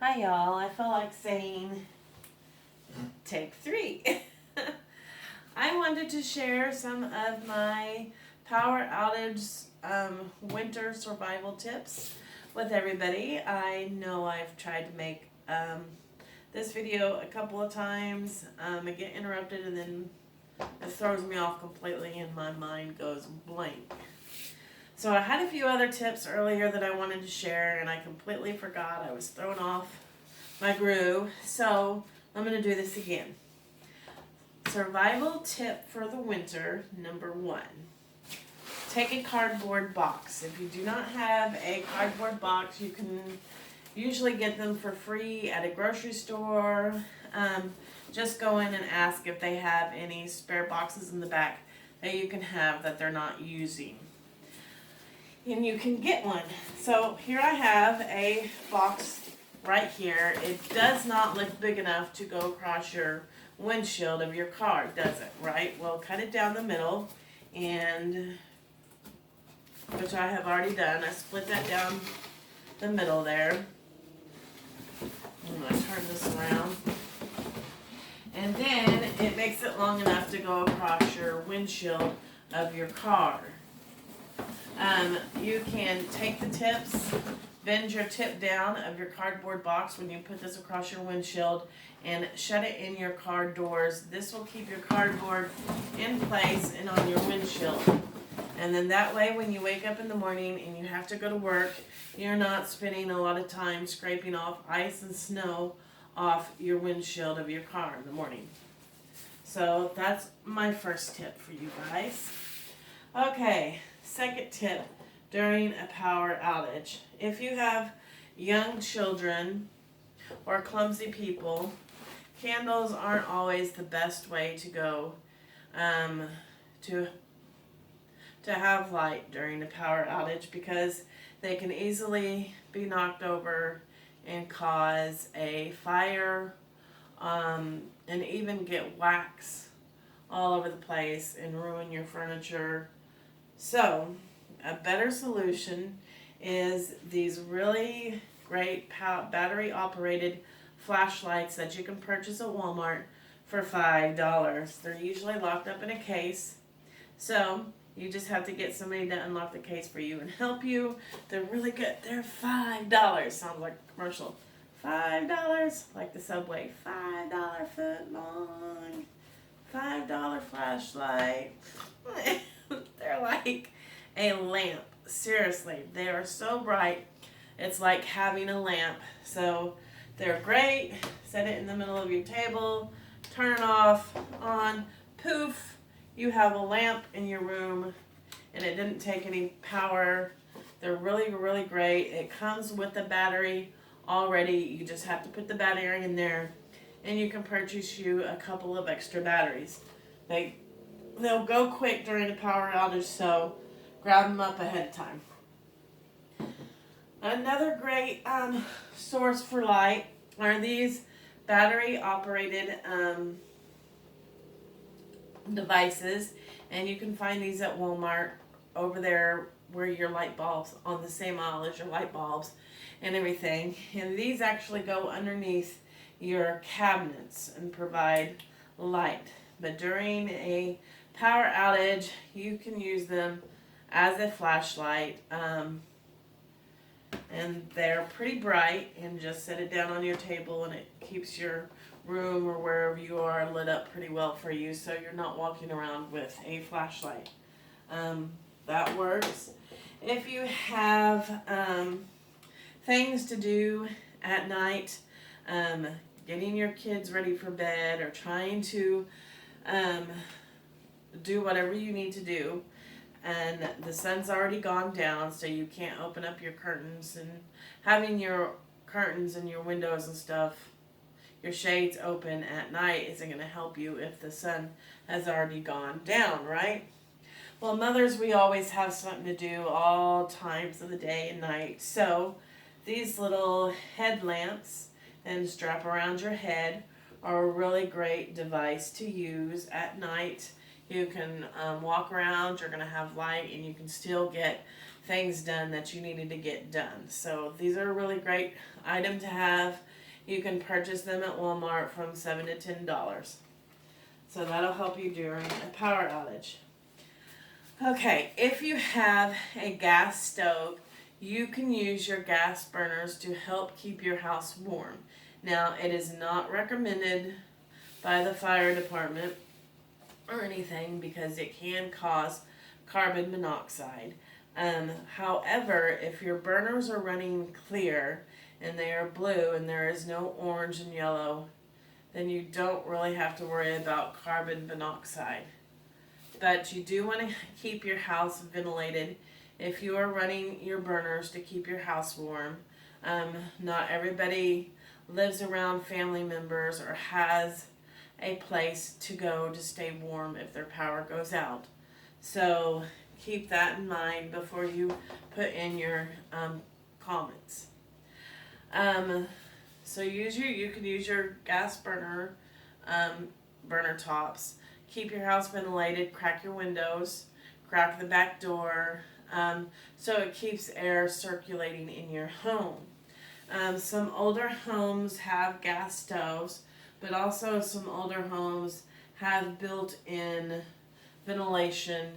Hi y'all, I feel like saying take 3. I wanted to share some of my power outage winter survival tips with everybody. I know I've tried to make this video a couple of times. I get interrupted and then it throws me off completely and my mind goes blank. So I had a few other tips earlier that I wanted to share and I completely forgot. I was thrown off my groove. So I'm going to do this again. Survival tip for the winter, number 1. Take a cardboard box. If you do not have a cardboard box, you can usually get them for free at a grocery store. Just go in and ask if they have any spare boxes in the back that you can have that they're not using. And you can get one. So here I have a box right here. It does not look big enough to go across your windshield of your car, does it? Right? Well, cut it down the middle, and which I have already done. I split that down the middle there. I'm going to turn this around. And then it makes it long enough to go across your windshield of your car. You can take the tips, bend your tip down of your cardboard box when you put this across your windshield and shut it in your car doors. This will keep your cardboard in place and on your windshield. And then that way when you wake up in the morning and you have to go to work, you're not spending a lot of time scraping off ice and snow off your windshield of your car in the morning. So that's my first tip for you guys. Okay, second tip during a power outage. If you have young children or clumsy people, candles aren't always the best way to go to have light during a power outage because they can easily be knocked over and cause a fire and even get wax all over the place and ruin your furniture. So a better solution is these really great battery operated flashlights that you can purchase at Walmart for $5. They're usually locked up in a case. So you just have to get somebody to unlock the case for you and help you. They're really good. They're $5. Sounds like a commercial. $5, like the Subway. $5 foot long. $5 flashlight. They're like a lamp. Seriously, they are so bright. It's like having a lamp. So they're great. Set it in the middle of your table. Turn it off, on, poof. You have a lamp in your room and it didn't take any power. They're really, really great. It comes with the battery already. You just have to put the battery in there and you can purchase you a couple of extra batteries. They'll go quick during a power outage, so grab them up ahead of time. Another great source for light are these battery operated devices, and you can find these at Walmart over there where your light bulbs on the same aisle as your light bulbs and everything. And these actually go underneath your cabinets and provide light. But during a power outage, you can use them as a flashlight. And they're pretty bright, and just set it down on your table and it keeps your room or wherever you are lit up pretty well for you, so you're not walking around with a flashlight. That works. If you have things to do at night, getting your kids ready for bed or trying to do whatever you need to do, and the sun's already gone down, so you can't open up your curtains, and having your curtains and your windows and stuff, your shades open at night isn't going to help you if the sun has already gone down, right? Well, mothers, we always have something to do all times of the day and night, so these little headlamps and strap around your head are a really great device to use at night. You can walk around, you're going to have light, and you can still get things done that you needed to get done. So these are a really great item to have. You can purchase them at Walmart from $7 to $10. So that'll help you during a power outage. Okay, if you have a gas stove, you can use your gas burners to help keep your house warm. Now, it is not recommended by the fire department or anything because it can cause carbon monoxide. However, if your burners are running clear and they are blue and there is no orange and yellow, then you don't really have to worry about carbon monoxide. But you do want to keep your house ventilated if you are running your burners to keep your house warm. Not everybody lives around family members or has a place to go to stay warm if their power goes out. So keep that in mind before you put in your comments. So you can use your gas burner tops. Keep your house ventilated, crack your windows, crack the back door, so it keeps air circulating in your home. Some older homes have gas stoves, but also some older homes have built-in ventilation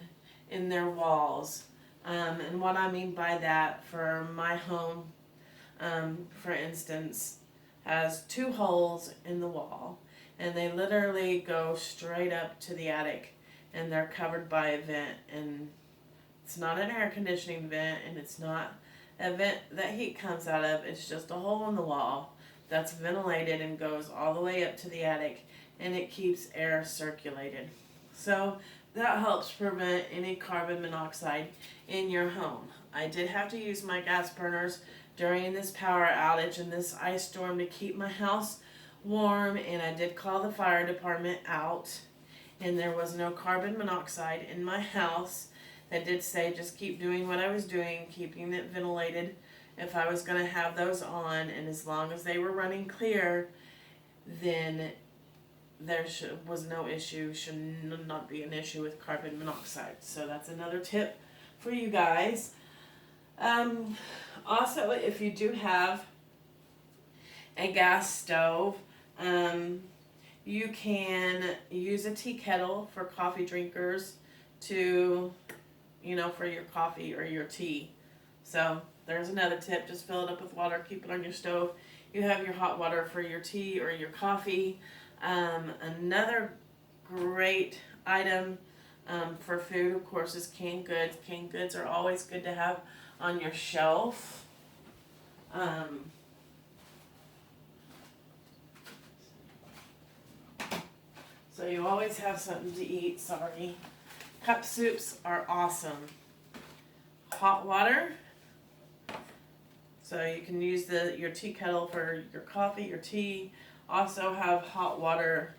in their walls. And what I mean by that, for my home, for instance, has 2 holes in the wall, and they literally go straight up to the attic, and they're covered by a vent, and it's not an air conditioning vent, and it's not a vent that heat comes out of. It's just a hole in the wall that's ventilated and goes all the way up to the attic, and it keeps air circulated. So that helps prevent any carbon monoxide in your home. I did have to use my gas burners during this power outage and this ice storm to keep my house warm, and I did call the fire department out, and there was no carbon monoxide in my house. They did say just keep doing what I was doing, keeping it ventilated if I was going to have those on, and as long as they were running clear, then there was no issue, should not be an issue with carbon monoxide. So that's another tip for you guys. Also, if you do have a gas stove, you can use a tea kettle for coffee drinkers to, for your coffee or your tea. So there's another tip. Just fill it up with water, keep it on your stove. You have your hot water for your tea or your coffee. Another great item for food, of course, is canned goods. Canned goods are always good to have on your shelf. So you always have something to eat, sorry. Cup soups are awesome. Hot water. So you can use your tea kettle for your coffee, your tea. Also have hot water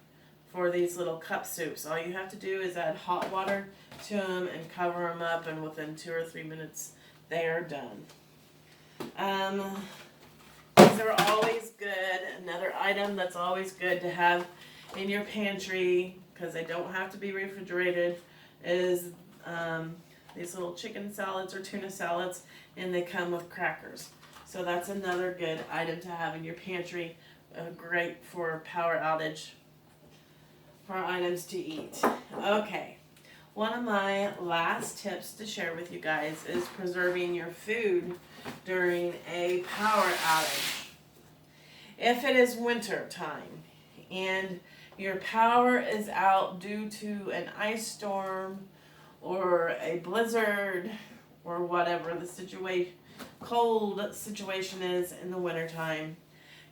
for these little cup soups. All you have to do is add hot water to them and cover them up, and within 2 or 3 minutes they are done. These are always good. Another item that's always good to have in your pantry, because they don't have to be refrigerated, is these little chicken salads or tuna salads, and they come with crackers. So that's another good item to have in your pantry. Great for power outage, for items to eat. Okay, one of my last tips to share with you guys is preserving your food during a power outage. If it is winter time and your power is out due to an ice storm or a blizzard or whatever the cold situation is in the wintertime,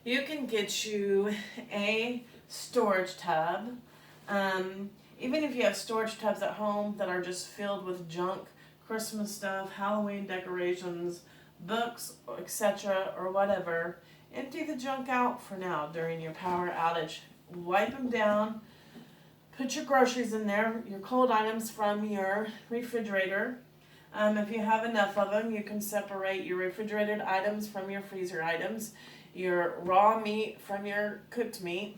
you can get you a storage tub. Even if you have storage tubs at home that are just filled with junk, Christmas stuff, Halloween decorations, books, etc., or whatever, empty the junk out for now during your power outage. Wipe them down. Put your groceries in there, your cold items from your refrigerator. If you have enough of them, you can separate your refrigerated items from your freezer items, your raw meat from your cooked meat.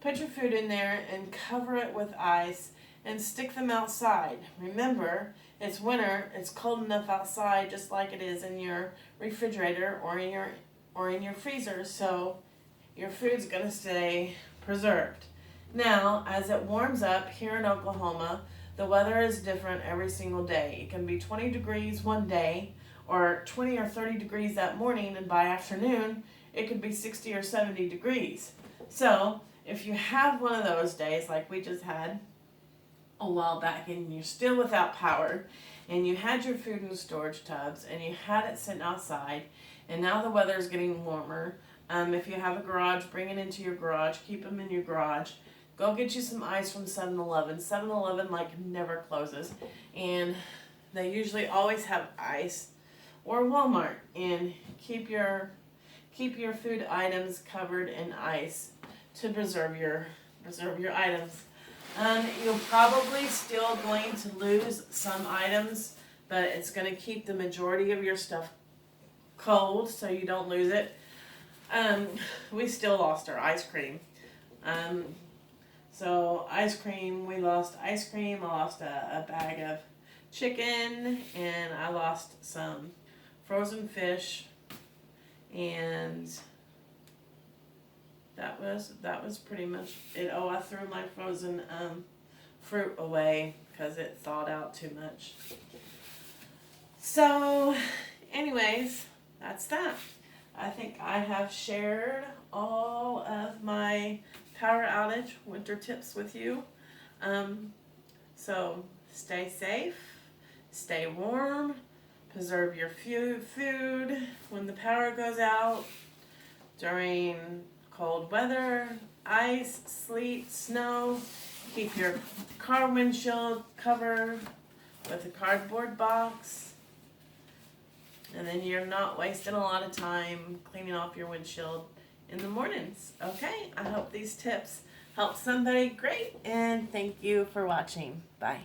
Put your food in there and cover it with ice and stick them outside. Remember, it's winter, it's cold enough outside just like it is in your refrigerator or in your freezer, so your food's gonna stay preserved. Now, as it warms up here in Oklahoma, the weather is different every single day. It can be 20 degrees one day or 20 or 30 degrees that morning, and by afternoon it could be 60 or 70 degrees. So if you have one of those days like we just had a while back and you're still without power and you had your food in storage tubs and you had it sitting outside and now the weather's getting warmer, if you have a garage, bring it into your garage, keep them in your garage. Go get you some ice from 7-Eleven. 7-Eleven like never closes, and they usually always have ice, or Walmart, and keep your food items covered in ice to preserve your items. You're probably still going to lose some items, but it's going to keep the majority of your stuff cold so you don't lose it. We still lost our ice cream. So ice cream, we lost ice cream. I lost a bag of chicken, and I lost some frozen fish, and that was pretty much it. Oh, I threw my frozen fruit away because it thawed out too much. So, anyways, that's that. I think I have shared all of my power outage winter tips with you. So stay safe, stay warm, preserve your food when the power goes out, during cold weather, ice, sleet, snow. Keep your car windshield covered with a cardboard box. And then you're not wasting a lot of time cleaning off your windshield in the mornings. Okay, I hope these tips help somebody. Great, and thank you for watching. Bye.